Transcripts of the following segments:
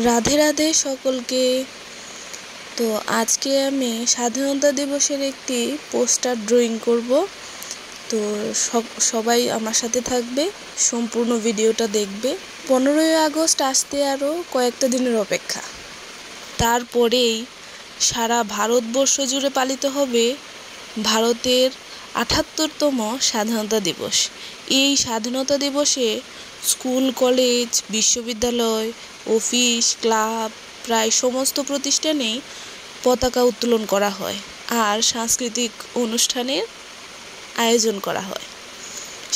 রাধে রাধে সকলকে। তো আজকে আমি স্বাধীনতা দিবসের একটি পোস্টার ড্রয়িং করব। তো সবাই আমার সাথে থাকবে, সম্পূর্ণ ভিডিওটা দেখবে। 15ই আগস্ট আসতে আরও কয়েকটা দিনের অপেক্ষা, তারপরেই সারা ভারতবর্ষ জুড়ে পালিত হবে ভারতের 78তম স্বাধীনতা দিবস। এই স্বাধীনতা দিবসে স্কুল, কলেজ, বিশ্ববিদ্যালয়, অফিস, ক্লাব প্রায় সমস্ত প্রতিষ্ঠানেই পতাকা উত্তোলন করা হয় আর সাংস্কৃতিক অনুষ্ঠানের আয়োজন করা হয়।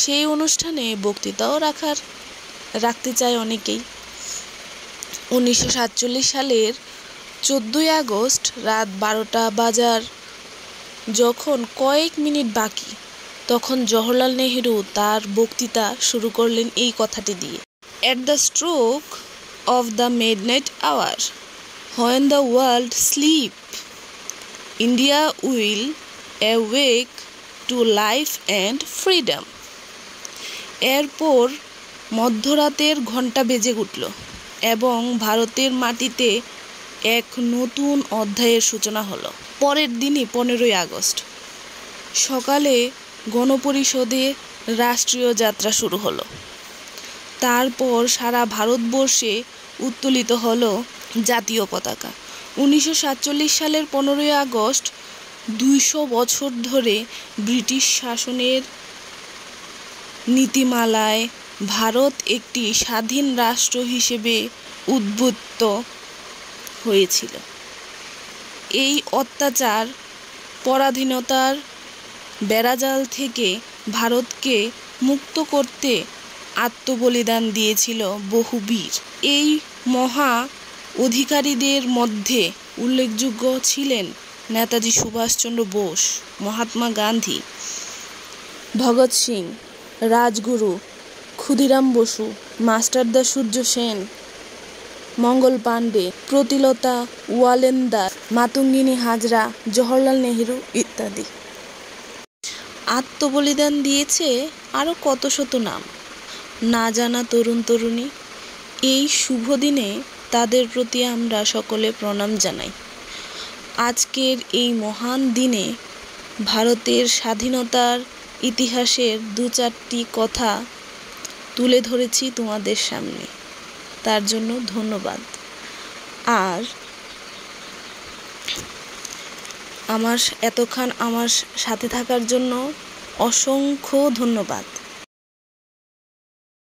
সেই অনুষ্ঠানে বক্তৃতাও রাখতে চায় অনেকেই। 1947 সালের 14ই আগস্ট রাত 12টা বাজার যখন কয়েক মিনিট বাকি, তখন জওহরলাল নেহেরু তার বক্তৃতা শুরু করলেন এই কথাটি দিয়ে: At the stroke of the midnight hour, when the world sleep, India will awake to life and freedom. এরপর মধ্যরাতের ঘণ্টা বেজে উঠল এবং ভারতের মাটিতে এক নতুন অধ্যায়ের সূচনা হলো। পরের দিনই 15ই আগস্ট সকালে গণপরিষদে রাষ্ট্রীয় যাত্রা শুরু হলো। তারপর সারা ভারতবর্ষে উত্তোলিত হলো জাতীয় পতাকা। 1947 সালের 15ই আগস্ট 200 বছর ধরে ব্রিটিশ শাসনের নীতিমালায় ভারত একটি স্বাধীন রাষ্ট্র হিসেবে উদ্বুদ্ধ হয়েছিল। এই অত্যাচার, পরাধীনতার বেড়াজাল থেকে ভারতকে মুক্ত করতে আত্মবলিদান দিয়েছিল বহু বীর। এই মহা অধিকারীদের মধ্যে উল্লেখযোগ্য ছিলেন নেতাজি সুভাষচন্দ্র বোস, মহাত্মা গান্ধী, ভগৎ সিং, রাজগুরু, ক্ষুদিরাম বসু, মাস্টারদা সূর্য সেন, মঙ্গল পাণ্ডে, প্রতিলতা ওয়ালেন্দার, মাতঙ্গিনী হাজরা, জওহরলাল নেহেরু ইত্যাদি। আত্মবলিদান দিয়েছে আরও কত শত নাম না জানা তরুণ তরুণী। এই শুভ দিনে তাদের প্রতি আমরা সকলে প্রণাম জানাই। আজকের এই মহান দিনে ভারতের স্বাধীনতার ইতিহাসের 2-4টি কথা তুলে ধরেছি তোমাদের সামনে, তার জন্য ধন্যবাদ। আর এতক্ষণ আমার সাথে থাকার জন্য অসংখ্য ধন্যবাদ।